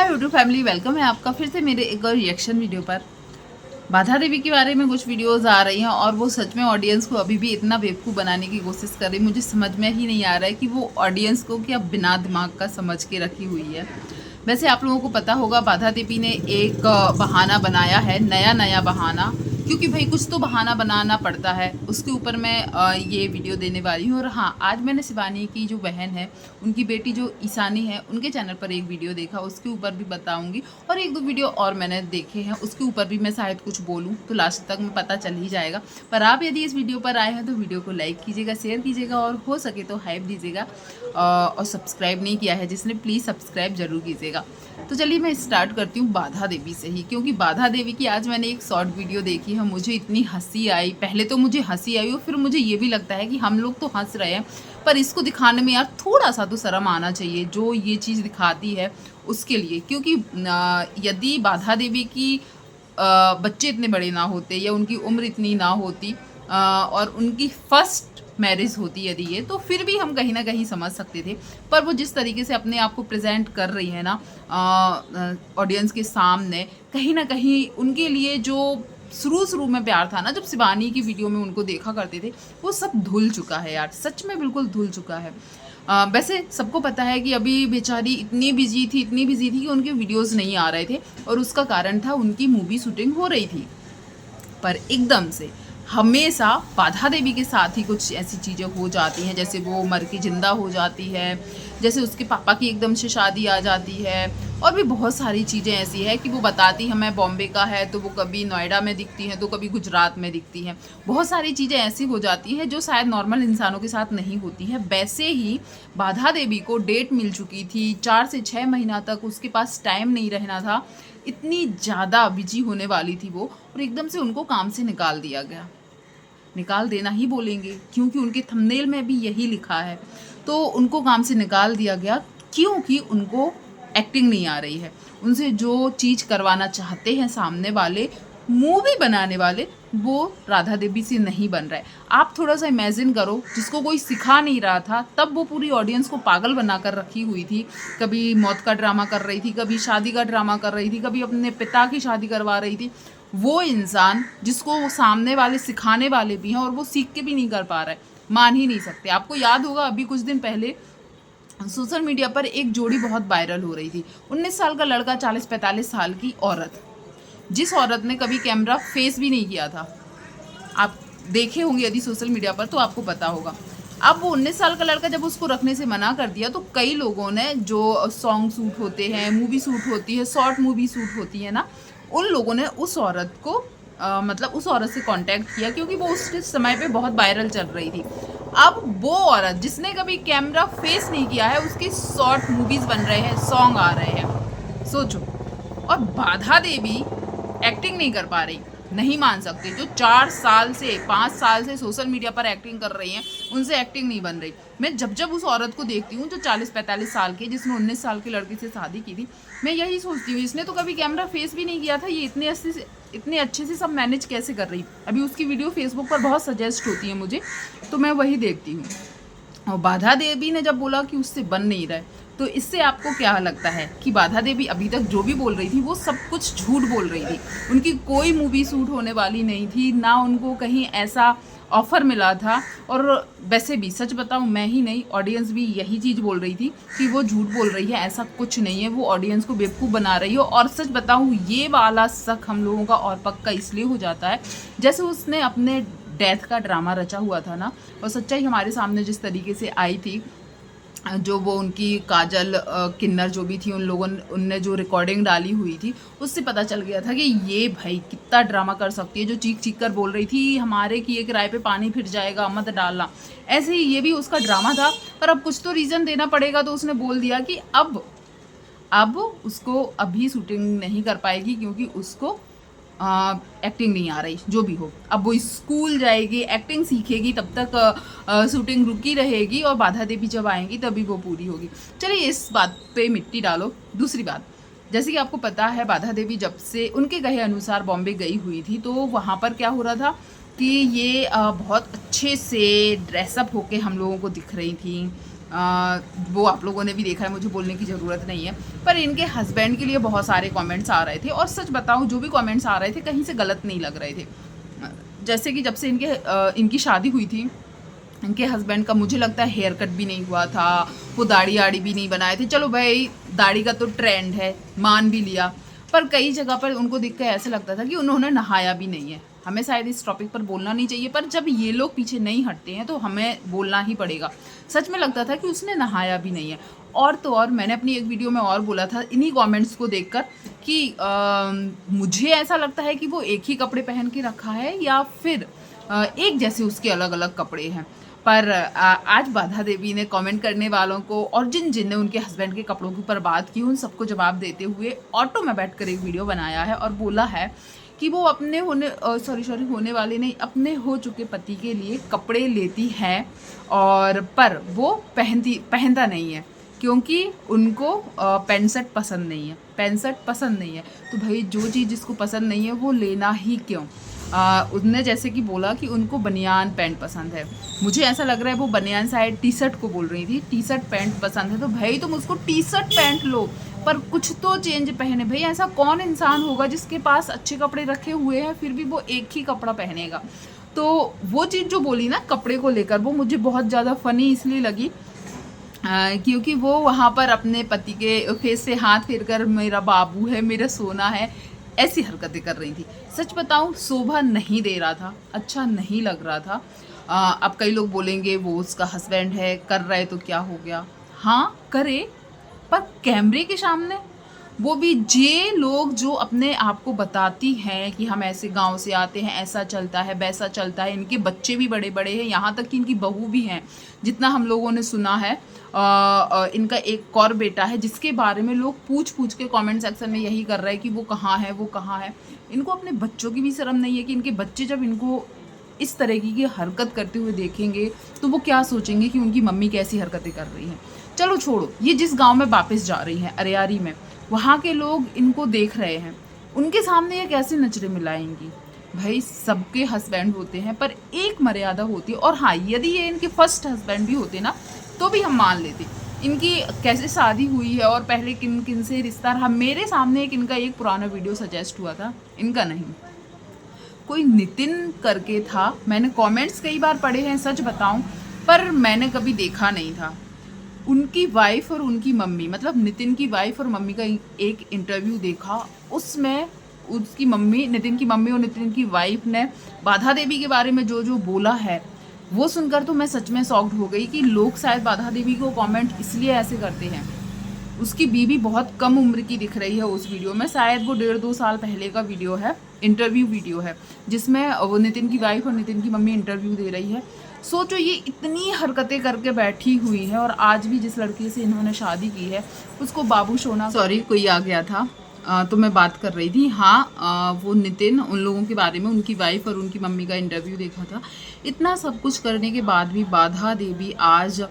Hi YouTube family, welcome है आपका फिर से मेरे एक और रिएक्शन वीडियो पर। बाधा देवी के बारे में कुछ वीडियोस आ रही हैं और वो सच में ऑडियंस को अभी भी इतना बेवकूफ़ बनाने की कोशिश कर रही है। मुझे समझ में ही नहीं आ रहा है कि वो ऑडियंस को क्या बिना दिमाग का समझ के रखी हुई है। वैसे आप लोगों को पता होगा, बाधा देवी ने एक बहाना बनाया है, नया नया बहाना, क्योंकि भाई कुछ तो बहाना बनाना पड़ता है। उसके ऊपर मैं ये वीडियो देने वाली हूँ। और हाँ, आज मैंने शिवानी की जो बहन है, उनकी बेटी जो ईशानी है, उनके चैनल पर एक वीडियो देखा, उसके ऊपर भी बताऊंगी। और एक दो वीडियो और मैंने देखे हैं, उसके ऊपर भी मैं शायद कुछ बोलूँ तो लास्ट तक में पता चल ही जाएगा। पर आप यदि इस वीडियो पर आए हैं तो वीडियो को लाइक कीजिएगा, शेयर कीजिएगा और हो सके तो हाइप दीजिएगा। और सब्सक्राइब नहीं किया है जिसने, प्लीज़ सब्सक्राइब जरूर कीजिएगा। तो चलिए मैं स्टार्ट करती हूँ बाधा देवी से ही, क्योंकि बाधा देवी की आज मैंने एक शॉर्ट वीडियो देखी है। मुझे इतनी हंसी आई, पहले तो मुझे हंसी आई और फिर मुझे ये भी लगता है कि हम लोग तो हंस रहे हैं, पर इसको दिखाने में यार थोड़ा सा तो शर्म आना चाहिए जो ये चीज़ दिखाती है उसके लिए। क्योंकि यदि बाधा देवी की बच्चे इतने बड़े ना होते या उनकी उम्र इतनी ना होती और उनकी फर्स्ट मैरिज होती यदि ये, तो फिर भी हम कहीं ना कहीं समझ सकते थे। पर वो जिस तरीके से अपने आप को प्रेजेंट कर रही है ना ऑडियंस के सामने, कहीं ना कहीं उनके लिए जो शुरू में प्यार था ना, जब शिवानी की वीडियो में उनको देखा करते थे, वो सब धुल चुका है यार, सच में बिल्कुल धुल चुका है। वैसे सबको पता है कि अभी बेचारी इतनी बिजी थी कि उनके वीडियोस नहीं आ रहे थे, और उसका कारण था उनकी मूवी शूटिंग हो रही थी। पर एकदम से हमेशा बाधा देवी के साथ ही कुछ ऐसी चीज़ें हो जाती हैं, जैसे वो मर के जिंदा हो जाती है, जैसे उसके पापा की एकदम से शादी आ जाती है, और भी बहुत सारी चीज़ें ऐसी है कि वो बताती है मैं बॉम्बे का है तो वो कभी नोएडा में दिखती हैं तो कभी गुजरात में दिखती हैं। बहुत सारी चीज़ें ऐसी हो जाती हैं जो शायद नॉर्मल इंसानों के साथ नहीं होती हैं। वैसे ही बाधा देवी को डेट मिल चुकी थी, 4 से 6 महीना तक उसके पास टाइम नहीं रहना था, इतनी ज़्यादा बिजी होने वाली थी वो, और एकदम से उनको काम से निकाल दिया गया। निकाल देना ही बोलेंगे क्योंकि उनके थंबनेल में भी यही लिखा है। तो उनको काम से निकाल दिया गया क्योंकि उनको एक्टिंग नहीं आ रही है। उनसे जो चीज़ करवाना चाहते हैं सामने वाले, मूवी बनाने वाले, वो राधा देवी से नहीं बन रहा है। आप थोड़ा सा इमेजिन करो, जिसको कोई सिखा नहीं रहा था, तब वो पूरी ऑडियंस को पागल बना कर रखी हुई थी। कभी मौत का ड्रामा कर रही थी, कभी शादी का ड्रामा कर रही थी, कभी अपने पिता की शादी करवा रही थी। वो इंसान जिसको वो सामने वाले सिखाने वाले भी हैं और वो सीख के भी नहीं कर पा रहा है, मान ही नहीं सकते। आपको याद होगा अभी कुछ दिन पहले सोशल मीडिया पर एक जोड़ी बहुत वायरल हो रही थी। 19 साल का लड़का, 40-45 साल की औरत, जिस औरत ने कभी कैमरा फेस भी नहीं किया था। आप देखे होंगे यदि सोशल मीडिया पर तो आपको पता होगा। अब वो 19 साल का लड़का जब उसको रखने से मना कर दिया, तो कई लोगों ने, जो सॉन्ग शूट होते हैं, मूवी शूट होती है, शॉर्ट मूवी शूट होती है ना, उन लोगों ने उस औरत को मतलब उस औरत से कांटेक्ट किया, क्योंकि वो उस समय पे बहुत वायरल चल रही थी। अब वो औरत जिसने कभी कैमरा फेस नहीं किया है, उसकी शॉर्ट मूवीज बन रहे हैं, सॉन्ग आ रहे हैं, सोचो। और बाधा देवी एक्टिंग नहीं कर पा रही, नहीं मान सकते। जो 4 साल से 5 साल से सोशल मीडिया पर एक्टिंग कर रही हैं, उनसे एक्टिंग नहीं बन रही। मैं जब उस औरत को देखती हूँ जो 40-45 साल की, जिसने 19 साल के लड़के से शादी की थी, मैं यही सोचती हूँ इसने तो कभी कैमरा फेस भी नहीं किया था, ये इतने अच्छे से सब मैनेज कैसे कर रही। अभी उसकी वीडियो फेसबुक पर बहुत सजेस्ट होती है मुझे, तो मैं वही देखती हूँ। और बाधा देवी ने जब बोला कि उससे बन नहीं रहा है, तो इससे आपको क्या लगता है कि बाधा देवी अभी तक जो भी बोल रही थी वो सब कुछ झूठ बोल रही थी? उनकी कोई मूवी शूट होने वाली नहीं थी, ना उनको कहीं ऐसा ऑफर मिला था। और वैसे भी सच बताऊं, मैं ही नहीं, ऑडियंस भी यही चीज़ बोल रही थी कि वो झूठ बोल रही है, ऐसा कुछ नहीं है, वो ऑडियंस को बेवकूफ़ बना रही हो। और सच बताऊं, ये वाला शक हम लोगों का और पक्का इसलिए हो जाता है, जैसे उसने अपने डेथ का ड्रामा रचा हुआ था ना, और सच्चाई हमारे सामने जिस तरीके से आई थी, जो वो उनकी काजल किन्नर जो भी थी, उनने जो रिकॉर्डिंग डाली हुई थी, उससे पता चल गया था कि ये भाई कितना ड्रामा कर सकती है। जो चीख चीख कर बोल रही थी हमारे किए किराए पे पानी फिर जाएगा, मत डालना, ऐसे ही ये भी उसका ड्रामा था। पर अब कुछ तो रीज़न देना पड़ेगा, तो उसने बोल दिया कि अब उसको अभी शूटिंग नहीं कर पाएगी, क्योंकि उसको एक्टिंग नहीं आ रही। जो भी हो, अब वो स्कूल जाएगी, एक्टिंग सीखेगी, तब तक शूटिंग रुकी रहेगी, और बाधा देवी जब आएंगी तभी वो पूरी होगी। चलिए इस बात पे मिट्टी डालो। दूसरी बात, जैसे कि आपको पता है, बाधा देवी जब से उनके कहे अनुसार बॉम्बे गई हुई थी, तो वहाँ पर क्या हो रहा था कि ये बहुत अच्छे से ड्रेसअप होके हम लोगों को दिख रही थी, वो आप लोगों ने भी देखा है, मुझे बोलने की ज़रूरत नहीं है। पर इनके हस्बैंड के लिए बहुत सारे कमेंट्स आ रहे थे और सच बताऊं जो भी कमेंट्स आ रहे थे कहीं से गलत नहीं लग रहे थे। जैसे कि जब से इनकी शादी हुई थी, इनके हस्बैंड का मुझे लगता है हेयर कट भी नहीं हुआ था, वो दाढ़ी आड़ी भी नहीं बनाए थे। चलो भाई दाढ़ी का तो ट्रेंड है, मान भी लिया, पर कई जगह पर उनको देख कर ऐसा लगता था कि उन्होंने नहाया भी नहीं है। हमें शायद इस टॉपिक पर बोलना नहीं चाहिए, पर जब ये लोग पीछे नहीं हटते हैं तो हमें बोलना ही पड़ेगा। सच में लगता था कि उसने नहाया भी नहीं है। और तो और मैंने अपनी एक वीडियो में और बोला था इन्हीं कमेंट्स को देखकर कि मुझे ऐसा लगता है कि वो एक ही कपड़े पहन के रखा है या फिर एक जैसे उसके अलग अलग कपड़े हैं। पर आज बाधा देवी ने कमेंट करने वालों को और जिन जिन ने उनके हस्बैंड के कपड़ों के ऊपर बात की उन सबको जवाब देते हुए ऑटो में बैठकर एक वीडियो बनाया है और बोला है कि वो अपने होने वाले नहीं, अपने हो चुके पति के लिए कपड़े लेती है और पर वो पहनता नहीं है क्योंकि उनको पैंट शर्ट पसंद नहीं है। पैंट शर्ट पसंद नहीं है तो भाई जो चीज़ जिसको पसंद नहीं है वो लेना ही क्यों। उसने जैसे कि बोला कि उनको बनियान पैंट पसंद है, मुझे ऐसा लग रहा है वो बनियान शायद टी शर्ट को बोल रही थी। टी शर्ट पैंट पसंद है तो भाई तुम उसको टी शर्ट पैंट लो, पर कुछ तो चेंज पहने। भाई ऐसा कौन इंसान होगा जिसके पास अच्छे कपड़े रखे हुए हैं फिर भी वो एक ही कपड़ा पहनेगा। तो वो चीज़ जो बोली ना कपड़े को लेकर, वो मुझे बहुत ज़्यादा फ़नी इसलिए लगी क्योंकि वो वहाँ पर अपने पति के फेस से हाथ फेर कर मेरा बाबू है, मेरा सोना है, ऐसी हरकतें कर रही थी। सच बताऊँ शोभा नहीं दे रहा था, अच्छा नहीं लग रहा था। अब कई लोग बोलेंगे वो उसका हस्बैंड है, कर रहा है तो क्या हो गया। हाँ करे, पर कैमरे के सामने वो भी जे लोग जो अपने आप को बताती हैं कि हम ऐसे गांव से आते हैं, ऐसा चलता है वैसा चलता है, इनके बच्चे भी बड़े बड़े हैं, यहाँ तक कि इनकी बहू भी हैं जितना हम लोगों ने सुना है। इनका एक और बेटा है जिसके बारे में लोग पूछ के कमेंट सेक्शन में यही कर रहे हैं कि वो कहाँ है, वो कहाँ है। इनको अपने बच्चों की भी शर्म नहीं है कि इनके बच्चे जब इनको इस तरह की हरकत करते हुए देखेंगे तो वो क्या सोचेंगे कि उनकी मम्मी कैसी हरकतें कर रही हैं। चलो छोड़ो, ये जिस गांव में वापस जा रही हैं अरियारी में, वहाँ के लोग इनको देख रहे हैं, उनके सामने ये कैसे नजरें मिलाएंगी। भाई सबके हस्बैंड होते हैं पर एक मर्यादा होती है। और हाँ, यदि ये इनके फर्स्ट हस्बैंड भी होते ना तो भी हम मान लेते। इनकी कैसे शादी हुई है और पहले किन किन से रिश्ता रहा। मेरे सामने इनका एक पुराना वीडियो सजेस्ट हुआ था, इनका नहीं, कोई नितिन करके था। मैंने कमेंट्स कई बार पढ़े हैं सच बताऊं, पर मैंने कभी देखा नहीं था। उनकी वाइफ और उनकी मम्मी, मतलब नितिन की वाइफ और मम्मी का एक इंटरव्यू देखा, उसमें उसकी मम्मी, नितिन की मम्मी और नितिन की वाइफ ने बाधा देवी के बारे में जो जो बोला है वो सुनकर तो मैं सच में शॉक्ड हो गई कि लोग शायद बाधा देवी को कमेंट इसलिए ऐसे करते हैं। उसकी बीवी बहुत कम उम्र की दिख रही है उस वीडियो में, शायद वो 1.5-2 साल पहले का वीडियो है, इंटरव्यू वीडियो है जिसमें वो नितिन की वाइफ और नितिन की मम्मी इंटरव्यू दे रही है। सोचो ये इतनी हरकतें करके बैठी हुई है और आज भी जिस लड़के से इन्होंने शादी की है उसको बाबू सोना, सॉरी कोई आ गया था, तो मैं बात कर रही थी। हाँ, वो नितिन, उन लोगों के बारे में, उनकी वाइफ और उनकी मम्मी का इंटरव्यू देखा था। इतना सब कुछ करने के बाद भी बाधा देवी आज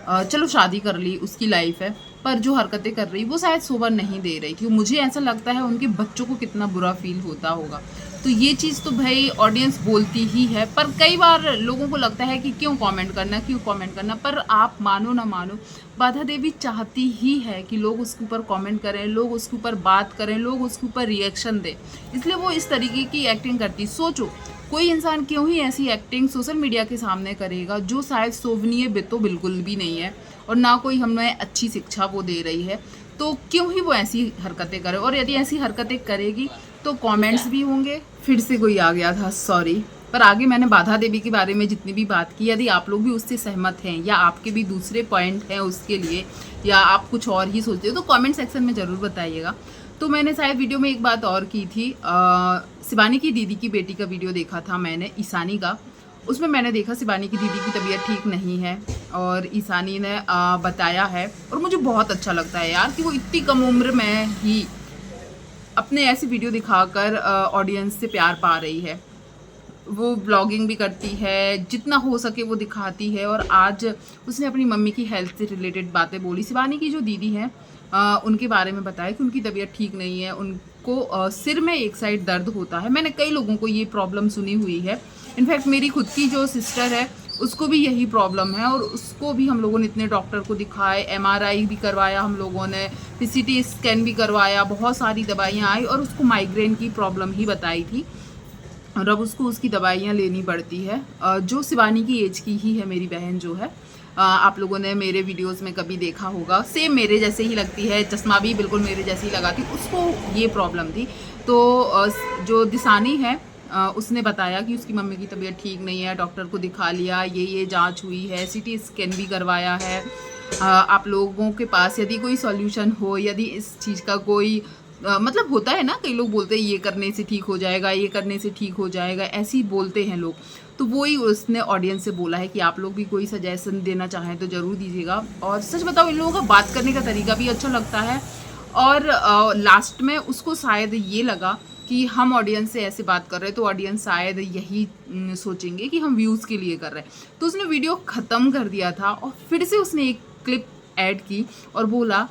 चलो शादी कर ली, उसकी लाइफ है, पर जो हरकतें कर रही वो शायद शोभा नहीं दे रही थी। मुझे ऐसा लगता है उनके बच्चों को कितना बुरा फील होता होगा। तो ये चीज़ तो भाई ऑडियंस बोलती ही है, पर कई बार लोगों को लगता है कि क्यों कमेंट करना। पर आप मानो ना मानो, बाधा देवी चाहती ही है कि लोग उसके ऊपर कमेंट करें, लोग उसके ऊपर बात करें, लोग उसके ऊपर रिएक्शन दें, इसलिए वो इस तरीके की एक्टिंग करती। सोचो कोई इंसान क्यों ही ऐसी एक्टिंग सोशल मीडिया के सामने करेगा जो शायद शोभनीय तो बिल्कुल भी नहीं है और ना कोई हमें अच्छी शिक्षा वो दे रही है, तो क्यों ही वो ऐसी हरकतें करे। और यदि ऐसी हरकतें करेगी तो कमेंट्स भी होंगे। फिर से कोई आ गया था, सॉरी। पर आगे मैंने बाधा देवी के बारे में जितनी भी बात की, यदि आप लोग भी उससे सहमत हैं या आपके भी दूसरे पॉइंट हैं उसके लिए, या आप कुछ और ही सोचते हो, तो कमेंट सेक्शन में ज़रूर बताइएगा। तो मैंने शायद वीडियो में एक बात और की थी, शिवानी की दीदी की बेटी का वीडियो देखा था मैंने, ईशानी का। उसमें मैंने देखा शिवानी की दीदी की तबीयत ठीक नहीं है और ईशानी ने बताया है, और मुझे बहुत अच्छा लगता है यार कि वो इतनी कम उम्र में ही अपने ऐसी वीडियो दिखाकर ऑडियंस से प्यार पा रही है। वो ब्लॉगिंग भी करती है, जितना हो सके वो दिखाती है, और आज उसने अपनी मम्मी की हेल्थ से रिलेटेड बातें बोली। शिवानी की जो दीदी हैं उनके बारे में बताया कि उनकी तबीयत ठीक नहीं है, उनको सिर में एक साइड दर्द होता है। मैंने कई लोगों को ये प्रॉब्लम सुनी हुई है, इनफैक्ट मेरी खुद की जो सिस्टर है उसको भी यही प्रॉब्लम है और उसको भी हम लोगों ने इतने डॉक्टर को दिखाए, एमआरआई भी करवाया हम लोगों ने, सीटी स्कैन भी करवाया, बहुत सारी दवाइयाँ आई और उसको माइग्रेन की प्रॉब्लम ही बताई थी और अब उसको उसकी दवाइयाँ लेनी पड़ती है। जो शिवानी की एज की ही है मेरी बहन जो है, आप लोगों ने मेरे वीडियोस में कभी देखा होगा, सेम मेरे जैसे ही लगती है, चश्मा भी बिल्कुल मेरे जैसे ही लगाती, उसको ये प्रॉब्लम थी। तो जो दिसानी है उसने बताया कि उसकी मम्मी की तबीयत ठीक नहीं है, डॉक्टर को दिखा लिया, ये जांच हुई है, सीटी स्कैन भी करवाया है। आप लोगों के पास यदि कोई सॉल्यूशन हो, यदि इस चीज़ का कोई मतलब होता है ना, कई लोग बोलते हैं ये करने से ठीक हो जाएगा, ये करने से ठीक हो जाएगा, ऐसे ही बोलते हैं लोग। तो वो ही उसने ऑडियंस से बोला है कि आप लोग भी कोई सजेशन देना चाहें तो ज़रूर दीजिएगा। और सच बताओ, इन लोगों का बात करने का तरीका भी अच्छा लगता है और लास्ट में उसको शायद ये लगा कि हम ऑडियंस से ऐसे बात कर रहे हैं तो ऑडियंस शायद यही सोचेंगे कि हम व्यूज़ के लिए कर रहे हैं, तो उसने वीडियो ख़त्म कर दिया था और फिर से उसने एक क्लिप ऐड की और बोला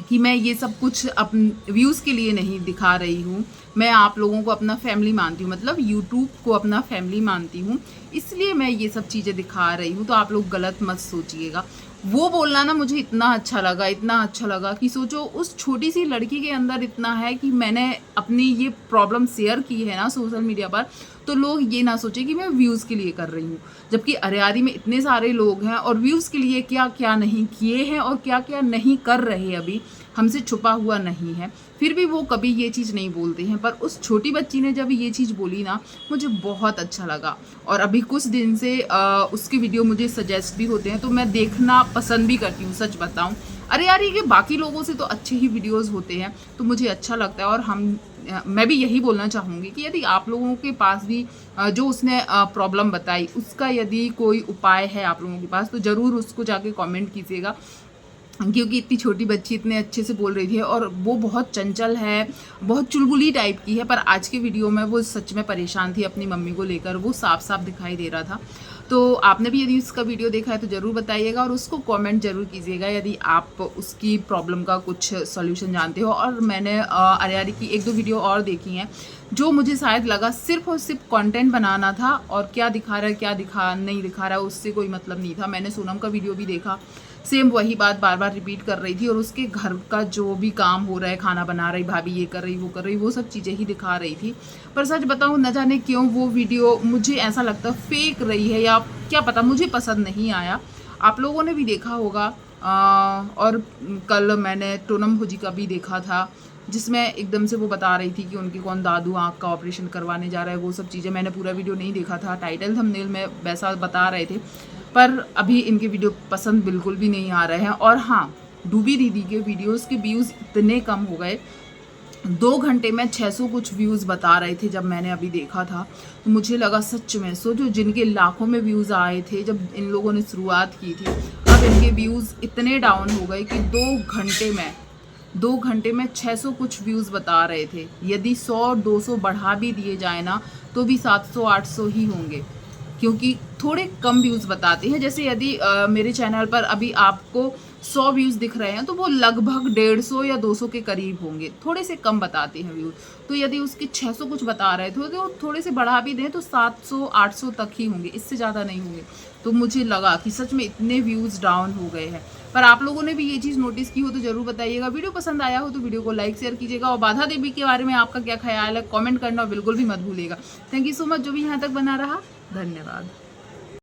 कि मैं ये सब कुछ अपने व्यूज़ के लिए नहीं दिखा रही हूँ, मैं आप लोगों को अपना फैमिली मानती हूँ, मतलब यूट्यूब को अपना फैमिली मानती हूँ, इसलिए मैं ये सब चीज़ें दिखा रही हूँ, तो आप लोग गलत मत सोचिएगा। वो बोलना ना मुझे इतना अच्छा लगा, इतना अच्छा लगा कि सोचो उस छोटी सी लड़की के अंदर इतना है कि मैंने अपनी ये प्रॉब्लम शेयर की है ना सोशल मीडिया पर, तो लोग ये ना सोचे कि मैं व्यूज़ के लिए कर रही हूँ, जबकि अरियारी में इतने सारे लोग हैं और व्यूज़ के लिए क्या क्या नहीं किए हैं और क्या क्या नहीं कर रहे अभी हमसे छुपा हुआ नहीं है, फिर भी वो कभी ये चीज़ नहीं बोलते हैं। पर उस छोटी बच्ची ने जब ये चीज़ बोली ना, मुझे बहुत अच्छा लगा और अभी कुछ दिन से उसके वीडियो मुझे सजेस्ट भी होते हैं, तो मैं देखना पसंद भी करती हूँ, सच बताऊँ। अरे यार, ये बाकी लोगों से तो अच्छे ही वीडियोस होते हैं, तो मुझे अच्छा लगता है। और मैं भी यही बोलना चाहूँगी कि यदि आप लोगों के पास भी जो उसने प्रॉब्लम बताई उसका यदि कोई उपाय है आप लोगों के पास, तो ज़रूर उसको जाके कमेंट कीजिएगा, क्योंकि इतनी छोटी बच्ची इतने अच्छे से बोल रही थी और वो बहुत चंचल है, बहुत चुलबुली टाइप की है, पर आज के वीडियो में वो सच में परेशान थी अपनी मम्मी को लेकर, वो साफ साफ दिखाई दे रहा था। तो आपने भी यदि उसका वीडियो देखा है तो ज़रूर बताइएगा और उसको कमेंट ज़रूर कीजिएगा यदि आप उसकी प्रॉब्लम का कुछ सॉल्यूशन जानते हो। और मैंने अरियारी की 1-2 वीडियो और देखी हैं जो मुझे शायद लगा सिर्फ और सिर्फ कंटेंट बनाना था, और क्या दिखा रहा है क्या नहीं दिखा रहा है उससे कोई मतलब नहीं था। मैंने सोनम का वीडियो भी देखा, सेम वही बात बार बार रिपीट कर रही थी और उसके घर का जो भी काम हो रहा है, खाना बना रही भाभी, ये कर रही वो कर रही, वो सब चीज़ें ही दिखा रही थी। पर सच बताऊँ, न जाने क्यों वो वीडियो मुझे ऐसा लगता फेक रही है या क्या पता, मुझे पसंद नहीं आया। आप लोगों ने भी देखा होगा। और कल मैंने टोनम भुजी का भी देखा था, जिसमें एकदम से वो बता रही थी कि उनके कौन दादू आँख का ऑपरेशन करवाने जा रहा है, वो सब चीज़ें। मैंने पूरा वीडियो नहीं देखा था, टाइटल थंबनेल में वैसा बता रहे थे, पर अभी इनके वीडियो पसंद बिल्कुल भी नहीं आ रहे हैं। और हाँ, डूबी दीदी के वीडियोस के व्यूज़ इतने कम हो गए, 2 घंटे में 600 कुछ व्यूज़ बता रहे थे जब मैंने अभी देखा था, तो मुझे लगा सच में, सोचो जिनके लाखों में व्यूज़ आए थे जब इन लोगों ने शुरुआत की थी, अब इनके व्यूज़ इतने डाउन हो गए कि 2 घंटे में 600 कुछ व्यूज़ बता रहे थे। यदि 100-200 बढ़ा भी दिए जाए ना, तो भी 700-800 ही होंगे, क्योंकि थोड़े कम व्यूज़ बताते हैं। जैसे यदि मेरे चैनल पर अभी आपको 100 व्यूज़ दिख रहे हैं तो वो लगभग 150 या 200 के करीब होंगे, थोड़े से कम बताते हैं व्यूज़। तो यदि उसके 600 कुछ बता रहे थे तो थोड़े से बढ़ा भी दें तो 700-800 तक ही होंगे, इससे ज़्यादा नहीं होंगे। तो मुझे लगा कि सच में इतने व्यूज़ डाउन हो गए हैं। पर आप लोगों ने भी ये चीज़ नोटिस की हो तो ज़रूर बताइएगा। वीडियो पसंद आया हो तो वीडियो को लाइक शेयर कीजिएगा और बाधा देवी के बारे में आपका क्या ख्याल है कमेंट करना बिल्कुल भी मत भूलिएगा। थैंक यू सो मच जो भी यहाँ तक बना रहा, धन्यवाद।